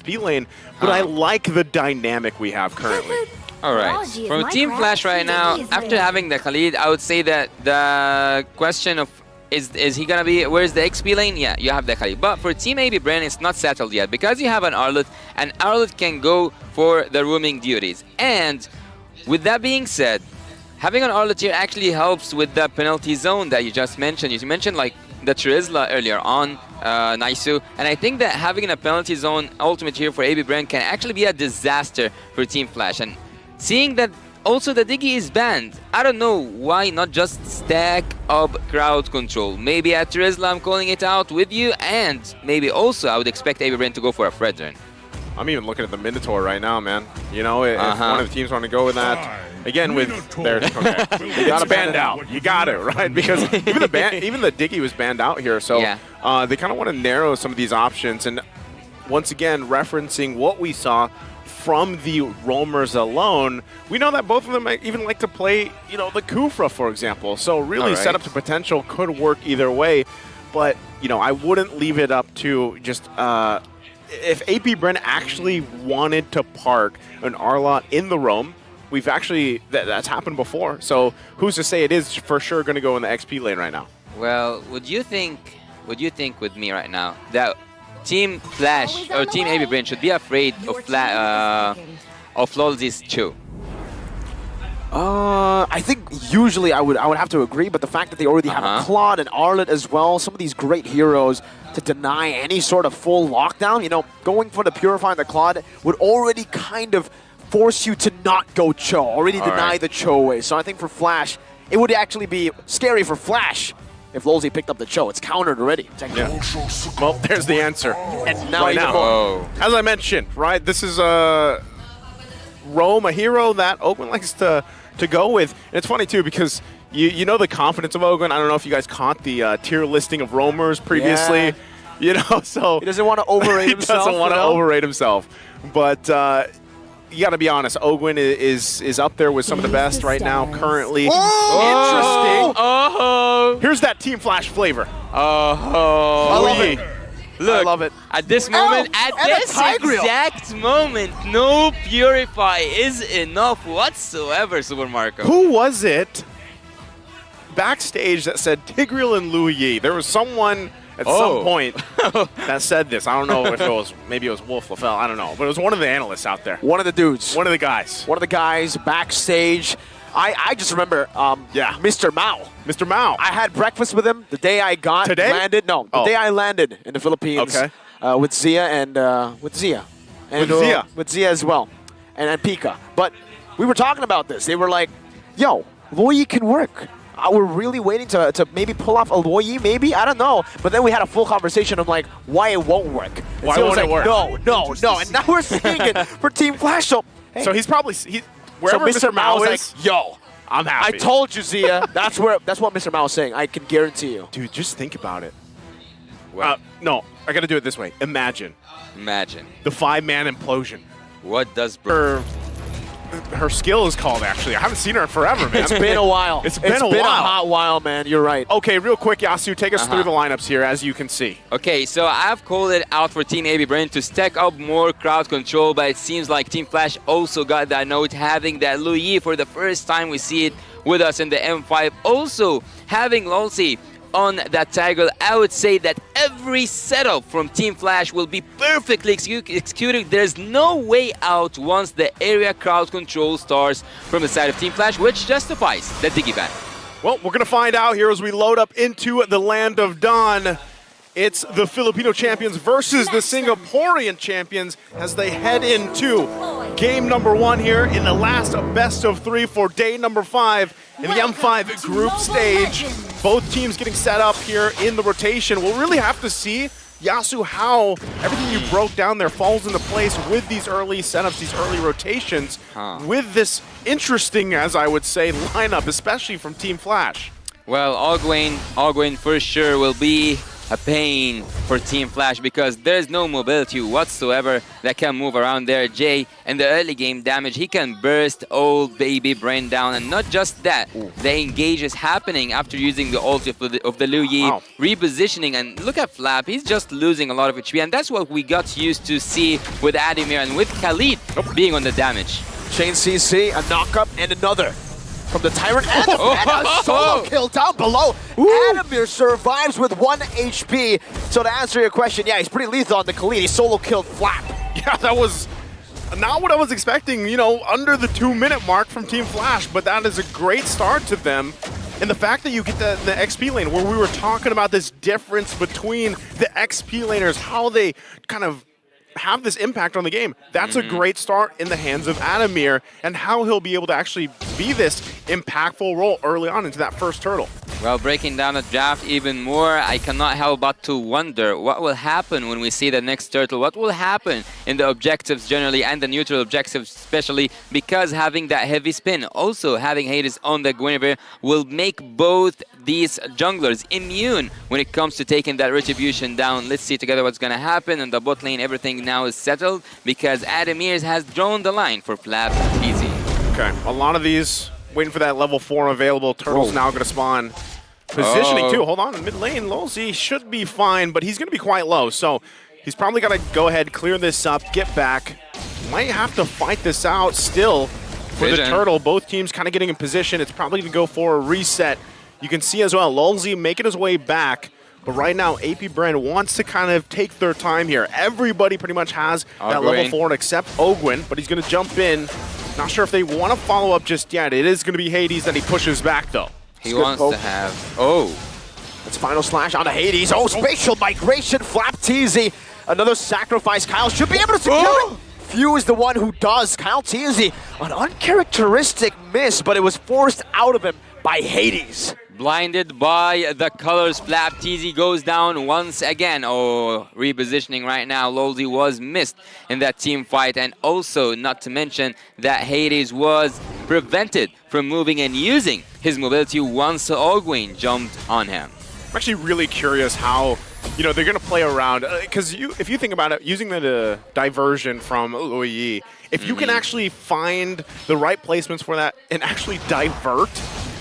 XP lane, but I like the dynamic we have currently. All right. From Team Flash right now, after having the Khalid, I would say that the question of is he gonna be, where's the XP lane? Yeah, you have the Khalid. But for Team AB Brain, it's not settled yet because you have an Arlott, and Arlott can go for the roaming duties. And with that being said, having an Arlott here actually helps with the penalty zone that you just mentioned. You mentioned like the Trizla earlier on, Naisu, and I think that having a penalty zone ultimate here for AB Brain can actually be a disaster for Team Flash. And seeing that also the Diggy is banned, I don't know why not just stack up crowd control. Maybe at Trizla I'm calling it out with you, and maybe also I would expect AB Brain to go for a Fredrin. I'm even looking at the Minotaur right now, man. You know, if one of the teams want to go with that, again with their you got to banned out. You got it right because even the Diggy was banned out here, so they kind of want to narrow some of these options. And once again, referencing what we saw from the roamers alone, we know that both of them even like to play, you know, the Kufra, for example. So really, setup to potential could work either way. But you know, I wouldn't leave it up to just. If AP Bren actually wanted to park an Arlott in the roam, we've actually, that's happened before. So who's to say it is for sure going to go in the XP lane right now? Well, would you think with me right now that Team Flash or Team AB Brain should be afraid of Lolzy's Cho? I think usually I would have to agree, but the fact that they already have a Claude and Arlott as well, some of these great heroes, to deny any sort of full lockdown, you know, going for the Purify and the Claude would already kind of force you to not go Cho, already deny the Cho way. So I think for Flash, it would actually be scary for Flash if Lolzy picked up the Cho. It's countered already. Yeah. Well, there's the answer. And now right now, as I mentioned, right, this is Roam, a hero that Ogwen likes to go with. And it's funny too because you know the confidence of Ogwen. I don't know if you guys caught the tier listing of roamers previously. Yeah. You know, so he doesn't want to overrate himself. He doesn't want to overrate himself. But you got to be honest, Ogwen is up there with some of the best right now currently. Interesting. Here's that Team Flash flavor. I love it. Look, I love it. At this moment, at this exact moment, no Purify is enough whatsoever, Super Marco. Who was it backstage that said Tigreal and Lu Yi? There was someone at some point that said this. I don't know if it was, maybe it was Wolf LaFell, I don't know. But it was one of the analysts out there. One of the dudes. One of the guys. One of the guys backstage. I just remember Mr. Mao. Mr. Mao. I had breakfast with him the day I landed. No, the day I landed in the Philippines with Zia and with Zia as well, and Pika. But we were talking about this. They were like, "Yo, Luoyi can work." We're really waiting to maybe pull off a Luoyi, maybe, I don't know. But then we had a full conversation of like why it won't work. And why won't it work? No. And now we're seeing it for Team Flash. So, hey. So he's probably wherever Mr. Mao is like, yo, I'm happy. I told you, Zia. That's what Mr. Mao is saying. I can guarantee you. Dude, just think about it. No, I got to do it this way. Imagine the 5-man implosion. What does her skill is called, actually. I haven't seen her in forever, man. It's been a while. It's been a hot while, man. You're right. Okay, real quick, Yasu, take us through the lineups here, as you can see. Okay, so I've called it out for Team AB Brain to stack up more crowd control, but it seems like Team Flash also got that note, having that Lu Yi for the first time we see it with us in the M5. Also, having Lolzy on that Tiger, I would say that every setup from Team Flash will be perfectly executed. There's no way out once the area crowd control starts from the side of Team Flash, which justifies the Diggy ban. Well, we're going to find out here as we load up into the Land of Dawn. It's the Filipino champions versus the Singaporean champions as they head into game number 1 here in the last best of 3 for day number 5 in the M5 group stage. Both teams getting set up here in the rotation. We'll really have to see, Yasu, how everything you broke down there falls into place with these early setups, these early rotations, with this interesting, as I would say, lineup, especially from Team Flash. Well, Ogwen for sure will be a pain for Team Flash because there's no mobility whatsoever that can move around there. Jay, in the early game damage, he can burst old baby Brain down, and not just that, the engage is happening after using the ult of the Liu Yi, repositioning, and look at Flap, he's just losing a lot of HP, and that's what we got used to see with Ademir and with Khalid being on the damage. Chain CC, a knock-up, and another from the Tyrant, and a solo kill down below. Ademir survives with 1 HP. So to answer your question, yeah, he's pretty lethal on the Khalid. He solo killed Flap. Yeah, that was not what I was expecting, you know, under the 2-minute mark from Team Flash, but that is a great start to them. And the fact that you get the XP lane, where we were talking about this difference between the XP laners, how they kind of have this impact on the game. That's a great start in the hands of Ademir, and how he'll be able to actually be this impactful role early on into that first turtle. Well, breaking down the draft even more, I cannot help but to wonder what will happen when we see the next turtle. What will happen in the objectives generally and the neutral objectives especially, because having that heavy spin, also having Hades on the Guinevere will make both these junglers immune when it comes to taking that retribution down. Let's see together what's going to happen. In the bot lane, everything now is settled because Ademir has drawn the line for Flap easy. Okay, a lot of these waiting for that level 4 available. Turtle's now going to spawn. Positioning too. Hold on, mid lane, Lolzy should be fine, but he's going to be quite low. So he's probably got to go ahead, clear this up, get back. Might have to fight this out still for the Turtle. Both teams kind of getting in position. It's probably going to go for a reset. You can see as well, Lolzy making his way back. But right now, AP Bren wants to kind of take their time here. Everybody pretty much has that level 4 except Ogwin, but he's going to jump in. Not sure if they want to follow up just yet. It is going to be Hades that he pushes back, though. He wants to have... It's final slash onto Hades. Spatial migration, Flap TZ. Another sacrifice. Kyle should be able to secure it. Few is the one who does. Kyle TZ, an uncharacteristic miss, but it was forced out of him by Hades. Blinded by the colors, Flap TZ goes down once again. Repositioning right now. Lolzy was missed in that team fight, and also not to mention that Hades was prevented from moving and using his mobility once Ogwin jumped on him. I'm actually really curious how, you know, they're going to play around, because if you think about it, using the diversion from Liu Yi, if you can actually find the right placements for that and actually divert,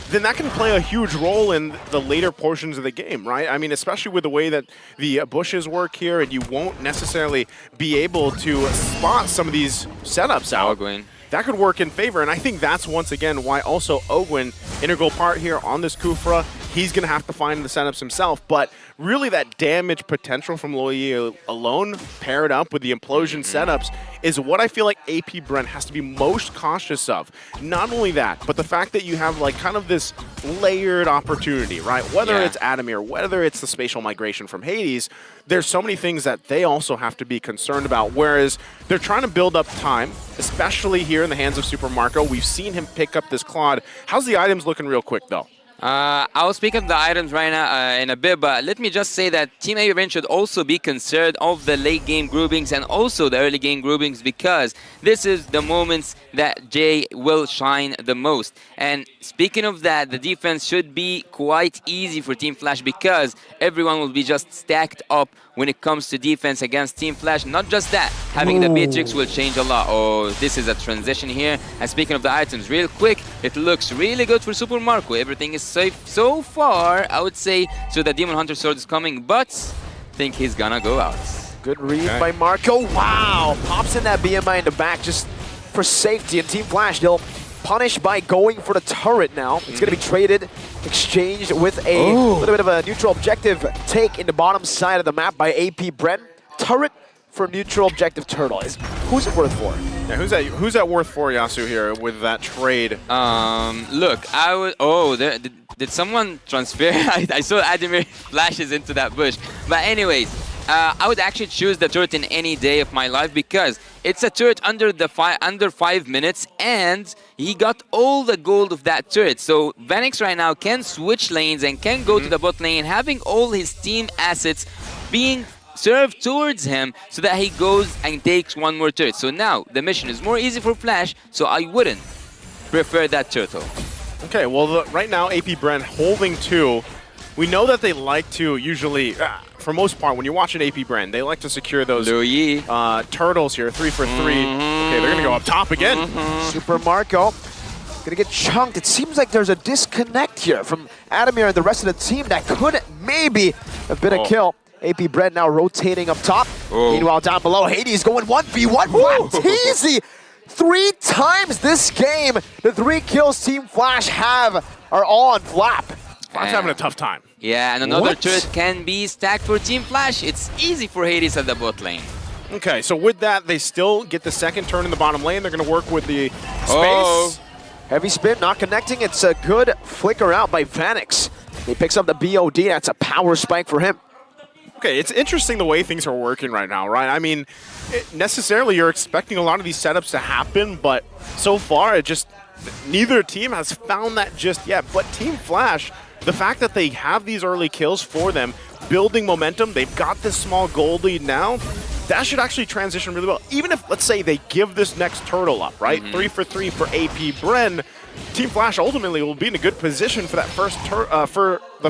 then that can play a huge role in the later portions of the game, right? I mean, especially with the way that the bushes work here, and you won't necessarily be able to spot some of these setups out. Ogwin. That could work in favor, and I think that's once again why also Ogwin, integral part here on this Kufra. He's going to have to find the setups himself, but really that damage potential from Liu Yi alone, paired up with the implosion setups, is what I feel like AP Brent has to be most cautious of. Not only that, but the fact that you have like kind of this layered opportunity, right? Whether it's Ademir, whether it's the spatial migration from Hades, there's so many things that they also have to be concerned about, whereas they're trying to build up time, especially here in the hands of Super Marco. We've seen him pick up this Claude. How's the items looking real quick, though? I'll speak of the items right now in a bit, but let me just say that Team AP Bren should also be concerned of the late game groupings and also the early game groupings, because this is the moments that Jay will shine the most. And speaking of that, the defense should be quite easy for Team Flash because everyone will be just stacked up when it comes to defense against Team Flash. Not just that, having the Beatrix will change a lot. This is a transition here. And speaking of the items, real quick, it looks really good for Super Marco. Everything is safe so far, I would say. So the Demon Hunter Sword is coming, but I think he's gonna go out. Good read by Marco. Wow, pops in that BMI in the back just for safety. And Team Flash, they'll punish by going for the turret now. It's going to be traded, exchanged with a little bit of a neutral objective take in the bottom side of the map by AP Bren. Turret for neutral objective Turtle. Who's it worth for? Yeah, who's that worth for, Yasu, here with that trade? Look, I would... did someone transfer? I saw Ademir flashes into that bush. But anyways, I would actually choose the turret in any day of my life because it's a turret under 5 minutes, and he got all the gold of that turret. So Vanix right now can switch lanes and can go to the bot lane, having all his team assets being served towards him so that he goes and takes one more turret. So now the mission is more easy for Flash, so I wouldn't prefer that turtle. Okay, well, right now AP Bren holding 2. We know that they like to usually for most part, when you're watching AP Bren, they like to secure those turtles here, 3 for 3. Okay, they're going to go up top again. Super Marco gonna get chunked. It seems like there's a disconnect here from Adamir and the rest of the team that could maybe have been a kill. AP Bren now rotating up top. Meanwhile, down below, Hades going 1v1. Flapteezy! 3 times this game, the 3 kills Team Flash have are all on Flap. Flap's having a tough time. Yeah, and another turret can be stacked for Team Flash. It's easy for Hades at the bot lane. Okay, so with that, they still get the second turn in the bottom lane. They're going to work with the space. Heavy spin, not connecting. It's a good flicker out by Vanix. He picks up the BOD. That's a power spike for him. Okay, it's interesting the way things are working right now, right? I mean, necessarily you're expecting a lot of these setups to happen, but so far it just, neither team has found that just yet. But Team Flash, the fact that they have these early kills for them, building momentum, they've got this small gold lead now, that should actually transition really well. Even if, let's say, they give this next turtle up, right? 3 for 3 for AP Bren, Team Flash ultimately will be in a good position for that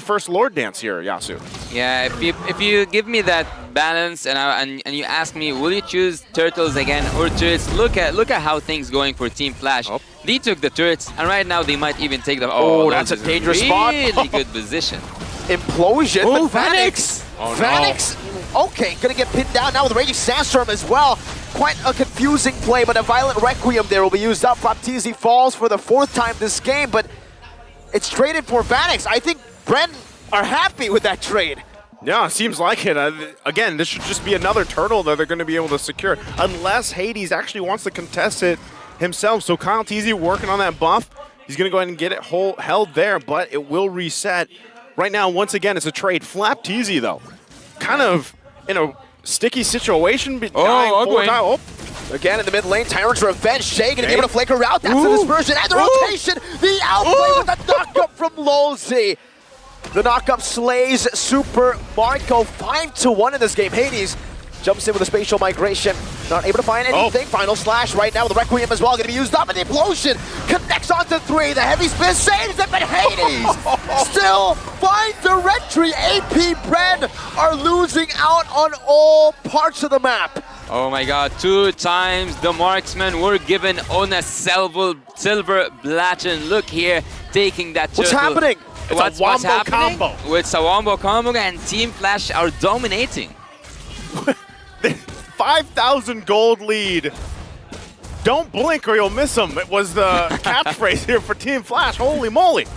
first Lord dance here, Yasu. Yeah, if you give me that balance and you ask me, will you choose turtles again or turrets? Look at how things going for Team Flash. They took the turrets, and right now they might even take the. That's a dangerous spot. Really good position. Implosion. Oh, Vanix! Vanix. Okay, gonna get pinned down now with Raging Sandstorm as well. Quite a confusing play, but a Violent Requiem there will be used up. Flapteezy falls for the 4th time this game, but it's traded for Vanix. I think Bren are happy with that trade. Yeah, seems like it. Again, this should just be another turtle that they're going to be able to secure, unless Hades actually wants to contest it himself. So Kyle Teasy working on that buff. He's going to go ahead and get it held there, but it will reset. Right now, once again, it's a trade. Flapteezy, though, kind of in a sticky situation. Again in the mid lane, Tyrant's Revenge. Shay gonna be able to flicker out. That's the dispersion and the rotation. The outplay with the knock-up from Lolzy. The knock-up slays Super Marco 5-1 in this game. Hades jumps in with a spatial migration. Not able to find anything. Final slash right now with the Requiem as well. Gonna be used up, and the Implosion connects onto 3. The heavy spin saves it, but Hades still finds the retry. AP Bren are losing out on all parts of the map. Oh my god, 2 times the marksmen were given on a silver Blachen. Look here, taking that turtle. What's happening? It's a Wombo combo. It's a Wombo combo, and Team Flash are dominating. 5,000 gold lead. Don't blink or you'll miss them. It was the catchphrase here for Team Flash. Holy moly.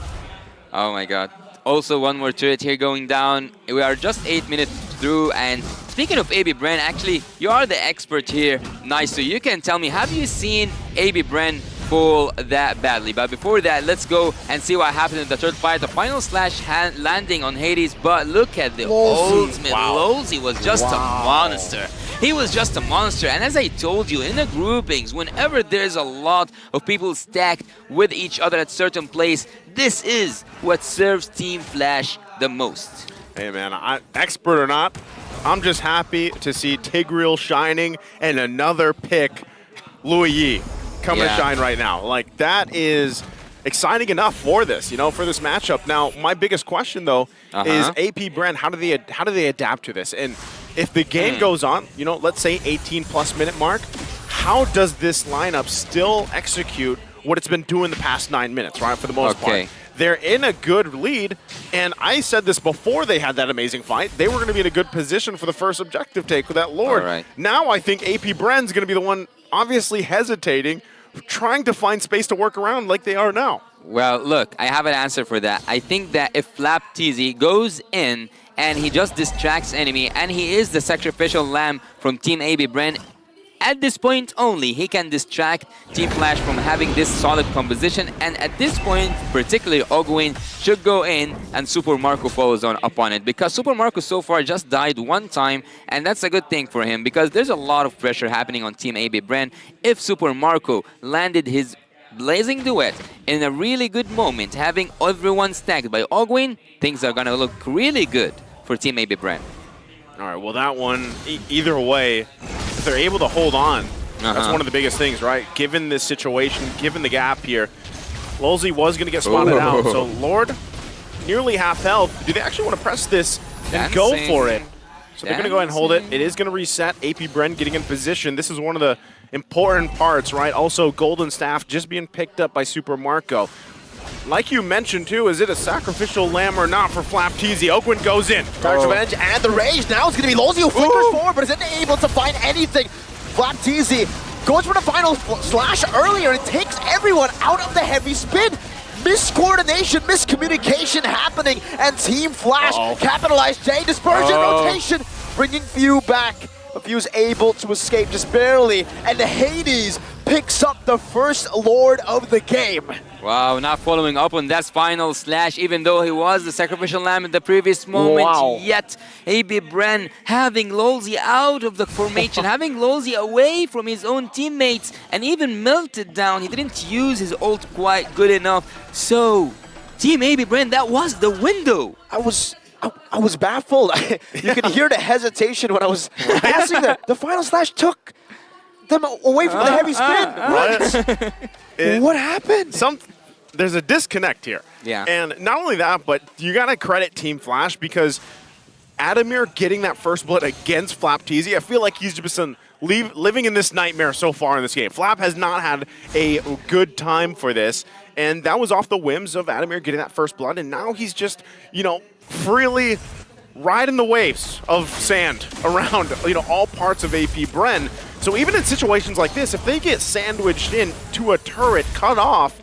Oh my god. Also, one more turret here going down. We are just 8 minutes through, and speaking of AB Bren, actually, you are the expert here. Nice, so you can tell me, have you seen AB Bren fall that badly? But before that, let's go and see what happened in the third fight. The final slash landing on Hades, but look at the ultimate. Lolzy was just a monster. He was just a monster, and as I told you, in the groupings, whenever there's a lot of people stacked with each other at certain place, this is what serves Team Flash the most. Hey man, expert or not, I'm just happy to see Tigreal shining and another pick, Louis Yi, coming to shine right now. Like, that is exciting enough for this, you know, for this matchup. Now, my biggest question though is AP Bren, how do they adapt to this? And if the game goes on, you know, let's say 18+ minute mark, how does this lineup still execute what it's been doing the past 9 minutes, right, for the most part? They're in a good lead, and I said this before they had that amazing fight. They were going to be in a good position for the first objective take with that Lord. Now I think AP Bren's going to be the one obviously hesitating, trying to find space to work around like they are now. Well, look, I have an answer for that. I think that if Flapteezy goes in and he just distracts enemy, and he is the sacrificial lamb from Team AB Bren, at this point only, he can distract Team Flash from having this solid composition, and at this point, particularly Ogwin should go in and Super Marco follows upon it, because Super Marco so far just died 1 time, and that's a good thing for him, because there's a lot of pressure happening on Team AB Bren. If Super Marco landed his Blazing Duet in a really good moment, having everyone stacked by Ogwin, things are gonna look really good for Team AB Bren. All right, well that one, either way, if they're able to hold on, that's one of the biggest things, right? Given this situation, given the gap here, Lolzy was going to get spotted out. So Lord, nearly half health. Do they actually want to press this and go for it? So they're going to go ahead and hold it. It is going to reset. AP Bren getting in position. This is one of the important parts, right? Also, Golden Staff just being picked up by Super Marco. Like you mentioned, too, is it a sacrificial lamb or not for Flapteezy? Oakwind goes in. Dark's Revenge and the Rage. Now it's going to be Lolzy who flickers forward, but isn't able to find anything. Flapteezy goes for the final slash earlier and takes everyone out of the heavy spin. Miscoordination, miscommunication happening, and Team Flash capitalized. Jay dispersion rotation, bringing Few back. But Few's able to escape just barely, and Hades picks up the first Lord of the game. Wow, not following up on that final slash, even though he was the sacrificial lamb in the previous moment. Yet, AB Bren having Lolzy out of the formation, having Lolzy away from his own teammates, and even melted down. He didn't use his ult quite good enough. So, Team AB Bren, that was the window. I was baffled. You could hear the hesitation when I was asking them. The final slash took them away from the heavy spin. What happened? There's a disconnect here. Yeah. And not only that, but you got to credit Team Flash because Adamir getting that first blood against Flapteezy, I feel like he's just been living in this nightmare so far in this game. Flap has not had a good time for this, and that was off the whims of Adamir getting that first blood, and now he's just, freely riding the waves of sand around, all parts of AP Bren. So even in situations like this, if they get sandwiched into a turret cut off,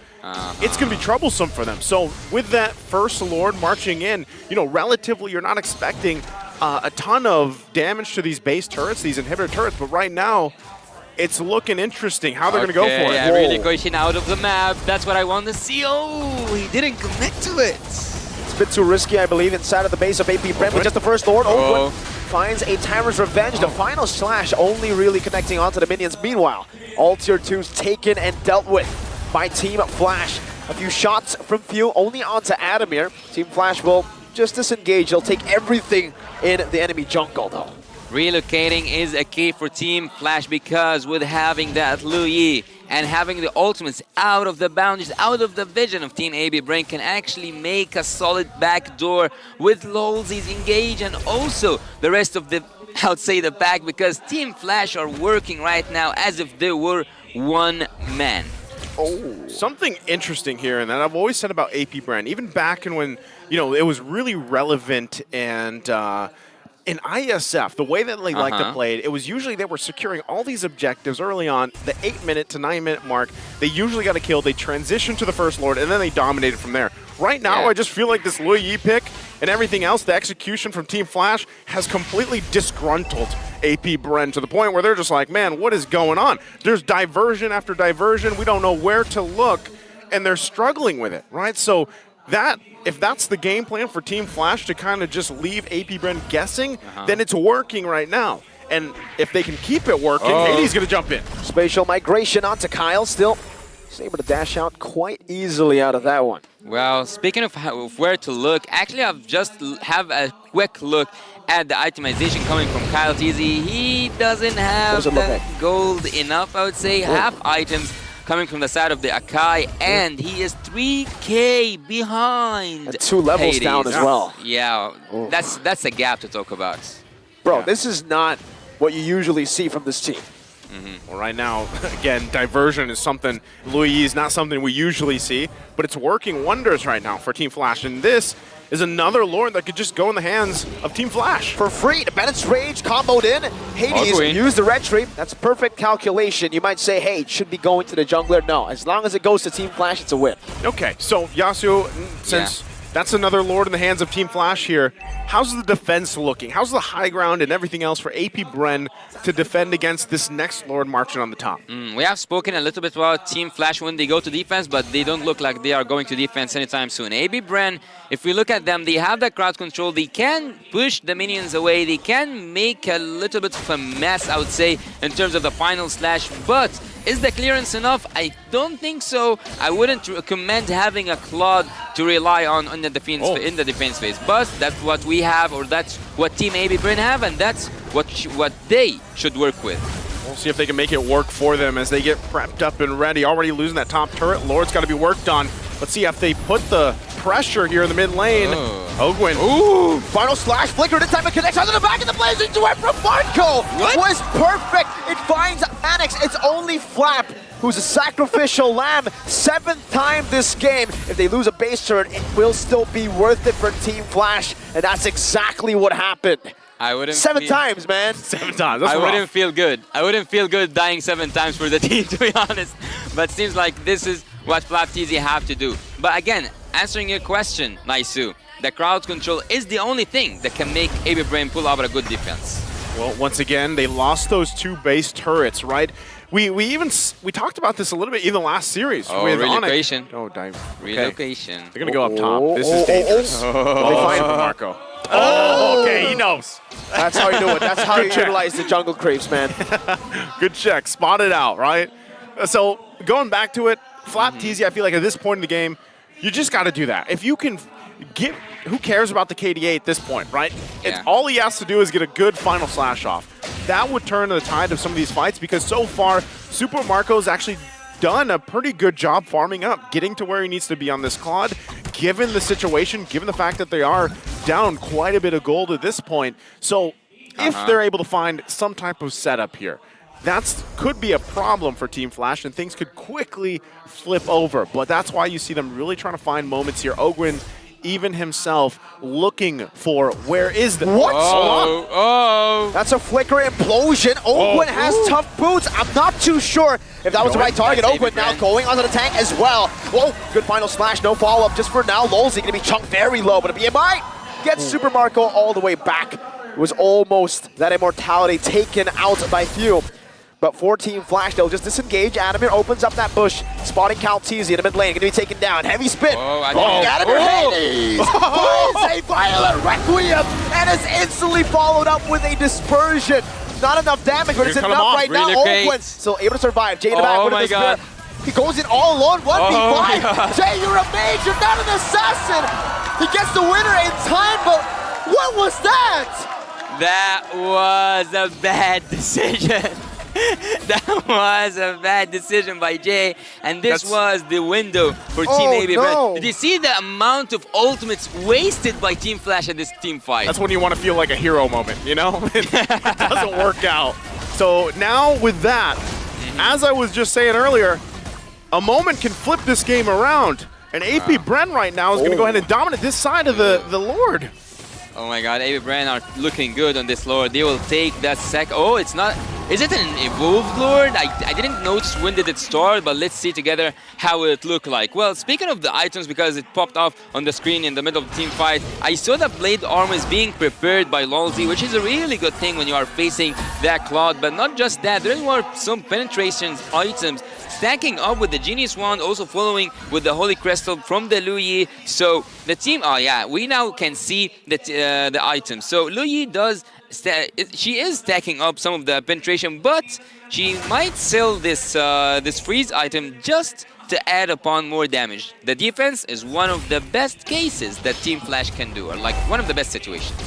it's going to be troublesome for them. So with that first Lord marching in, relatively you're not expecting a ton of damage to these base turrets, these inhibitor turrets, but right now it's looking interesting how they're going to go for it. Yeah, really pushing out of the map. That's what I want to see. Oh, he didn't commit to it. It's a bit too risky, I believe, inside of the base of AP Bren with just the first Lord. Oakwind finds a Timer's Revenge. The final slash only really connecting onto the minions. Meanwhile, all tier 2s taken and dealt with by Team Flash. A few shots from Few only onto Adamir. Team Flash will just disengage. They'll take everything in the enemy jungle, though. Relocating is a key for Team Flash because with having that Lu Yi and having the ultimates out of the boundaries, out of the vision of Team AB Bren can actually make a solid backdoor with Lolzy's engage and also the rest of the, I would say, the pack, because Team Flash are working right now as if they were one man. Something interesting here, and that I've always said about AP Bren, even back in when, it was really relevant and in ISF, the way that they like to play it, it was usually they were securing all these objectives early on, the 8-minute to 9-minute mark. They usually got a kill, they transitioned to the First Lord, and then they dominated from there. Right now, I just feel like this Lu Yi pick and everything else, the execution from Team Flash has completely disgruntled AP Bren to the point where they're just like, man, what is going on? There's diversion after diversion. We don't know where to look, and they're struggling with it, right? So if that's the game plan for Team Flash to kind of just leave AP Bren guessing, then it's working right now. And if they can keep it working, Hades going to jump in. Spatial migration onto Kyle. Still, he's able to dash out quite easily out of that one. Well, speaking of where to look, actually I've just have a quick look at the itemization coming from Kyle TZ. He doesn't have the gold enough, I would say. Half items coming from the side of the Akai, and he is 3K behind. And 2 levels Hades down as well. Yeah, that's a gap to talk about. Bro, this is not what you usually see from this team. Well, right now, again, diversion is something, Lu Yi is not something we usually see, but it's working wonders right now for Team Flash, and this is another Lord that could just go in the hands of Team Flash. For free, the Bennett's Rage comboed in. Hades used the red tree. That's perfect calculation. You might say, hey, it should be going to the jungler. No, as long as it goes to Team Flash, it's a win. Okay, so Yasuo, since that's another Lord in the hands of Team Flash here, how's the defense looking? How's the high ground and everything else for AP Bren to defend against this next Lord marching on the top? We have spoken a little bit about Team Flash when they go to defense, but they don't look like they are going to defense anytime soon. AB Bren, if we look at them, they have that crowd control. They can push the minions away. They can make a little bit of a mess, I would say, in terms of the final slash, but is the clearance enough? I don't think so. I wouldn't recommend having a Claude to rely on in the defense phase. But that's what we have, or that's what Team AB Bren have, and that's what they should work with. We'll see if they can make it work for them as they get prepped up and ready. Already losing that top turret. Lord's got to be worked on. Let's see if they put the pressure here in the mid lane. Ogwin. Ooh! Final slash, flicker, this time it connects onto the back of the blazing duet from Marco! What? Was perfect! It finds Annex, it's only Flap who's a sacrificial lamb. 7th time this game. If they lose a base turn, it will still be worth it for Team Flash, and that's exactly what happened. I wouldn't 7 times, man. 7 times. That's I rough. wouldn't feel good. I wouldn't feel good dying 7 times for the team, to be honest. But seems like this is what FlapTZ have to do. But again, answering your question, Naisu, the crowd control is the only thing that can make AB Brain pull out a good defense. Well, once again, they lost those 2 base turrets, right? We talked about this a little bit in the last series. Oh, with relocation. Onyx. Oh, damn. Okay. Relocation. They're going to go up top. This is dangerous. They find Marco. Oh, okay, he knows. That's how you do it. That's how Good you check. utilize the jungle creeps, man. Good check. Spot it out, right? So going back to it, FlapTZ, I feel like at this point in the game, you just got to do that. If you can get, who cares about the KDA at this point, right? It's Yeah. all he has to do is get a good final slash off. That would turn the tide of some of these fights because so far, Super Marco's actually done a pretty good job farming up, getting to where he needs to be on this Claude, given the situation, given the fact that they are down quite a bit of gold at this point. So if they're able to find some type of setup here, that could be a problem for Team Flash, and things could quickly flip over. But that's why you see them really trying to find moments here. Ogwin, even himself, looking for where is the... What? Oh, oh. That's a flicker implosion. Ogwin has tough boots. I'm not too sure if that was the right target. That's Ogwin now Brand. going onto the tank as well. Whoa, good final slash, no follow-up just for now. Lolzy gonna be chunked very low, but a BMI gets Super Marco all the way back. It was almost that immortality taken out by Few. But for Team Flash, they'll just disengage. Adamir opens up that bush, spotting Calteezy in the mid lane, gonna be taken down. Heavy spin. Adamir Hades finds a violent requiem and is instantly followed up with a dispersion. Not enough damage, but it's Here, cut him enough off. right now. Relocate. Ogwin still able to survive. Jay in the back Oh with a my despair. God. He goes in all alone, 1v5. Oh my God. Jay, you're a mage, you're not an assassin. He gets the winner in time, but what was that? That was a bad decision. That was a bad decision by Jay, and this was the window for Team AB no. Brand. Did you see the amount of ultimates wasted by Team Flash in this team fight? That's when you want to feel like a hero moment, you know? It doesn't work out. So now with that, as I was just saying earlier, a moment can flip this game around. And AP Bren right now is going to go ahead and dominate this side of the Lord. Oh my god, AB Brand are looking good on this Lord. They will take that Oh, it's not... Is it an evolved Lord? I didn't notice when did it start, but let's see together how it looked like. Well, speaking of the items, because it popped off on the screen in the middle of the team fight, I saw that Blade Armor is being prepared by Lolzy, which is a really good thing when you are facing that Claude. But not just that, there were some penetrations items stacking up with the Genius Wand, also following with the Holy Crystal from the Lu Yi. So the team, oh yeah, we now can see the items. So Lu Yi does, she is stacking up some of the penetration, but she might sell this this freeze item just to add upon more damage. The defense is one of the best cases that Team Flash can do, or like one of the best situations.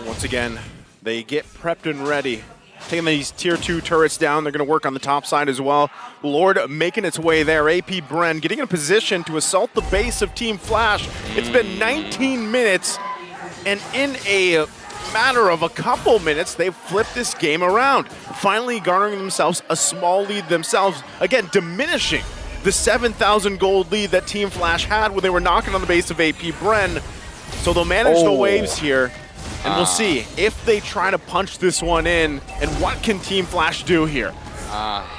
Once again, they get prepped and ready. Taking these tier 2 turrets down, they're going to work on the top side as well. Lord making its way there. AP Bren getting in a position to assault the base of Team Flash. It's been 19 minutes, and in a matter of a couple minutes, they've flipped this game around, finally garnering themselves a small lead themselves, again diminishing the 7,000 gold lead that Team Flash had when they were knocking on the base of AP Bren. So they'll manage the waves here, and we'll see if they try to punch this one in, and what can Team Flash do here.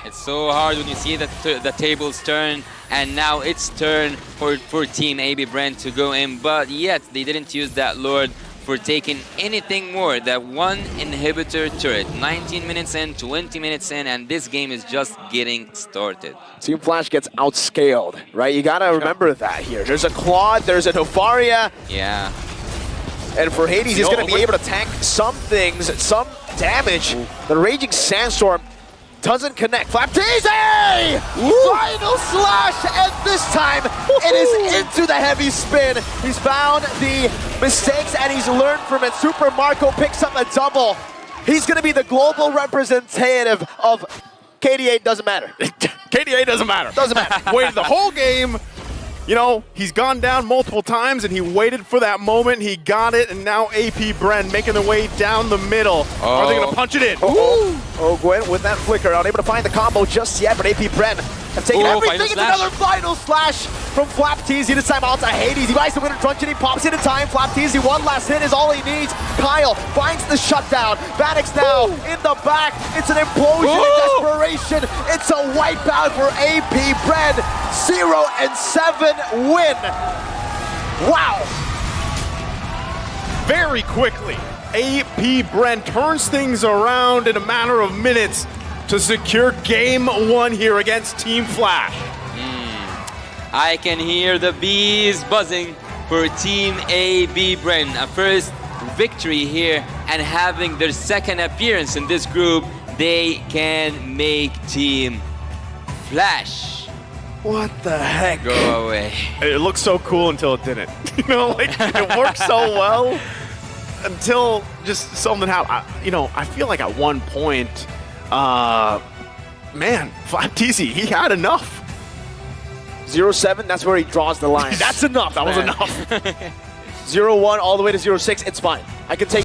It's so hard when you see that the tables turn, and now it's turn for Team AB Brand to go in, but yet they didn't use that Lord for taking anything more. That one inhibitor turret, 19 minutes in, 20 minutes in, and this game is just getting started. Team Flash gets outscaled, right? You gotta remember that here. There's a Claude, there's a Nofaria, Yeah. and for Hades, he's gonna be able to tank some things, some damage. The Raging Sandstorm doesn't connect. FlapTZ! Final slash, and this time it is into the heavy spin. He's found the mistakes and he's learned from it. Super Marco picks up a double. He's gonna be the global representative of KDA. Doesn't matter. KDA doesn't matter. Doesn't matter. Waited the whole game you know, he's gone down multiple times and he waited for that moment. He got it, and now AP Bren making their way down the middle. Are they going to punch it in? Oh, Gwen with that flicker, unable to find the combo just yet, but AP Bren have taken everything. It's another final slash from Flapteezy. This time out to Hades. He buys the winner truncheon, he pops it in time. Flapteezy, one last hit is all he needs. Kyle finds the shutdown. Vanix now in the back. It's an implosion in desperation. It's a wipeout for AP Bren. 0-7 win. Wow. Very quickly, AP Bren turns things around in a matter of minutes to secure game 1 here against Team Flash. I can hear the bees buzzing for Team AB Bren. A first victory here and having their second appearance in this group, they can make Team Flash. What the heck? Go away. It looked so cool until it didn't. You know, like it worked so well until just something happened. I feel like at one point, man, Flapteezy, he had enough. 0-7, that's where he draws the line. That's enough. That was enough. 0-1 all the way to 0-6, it's fine. I can take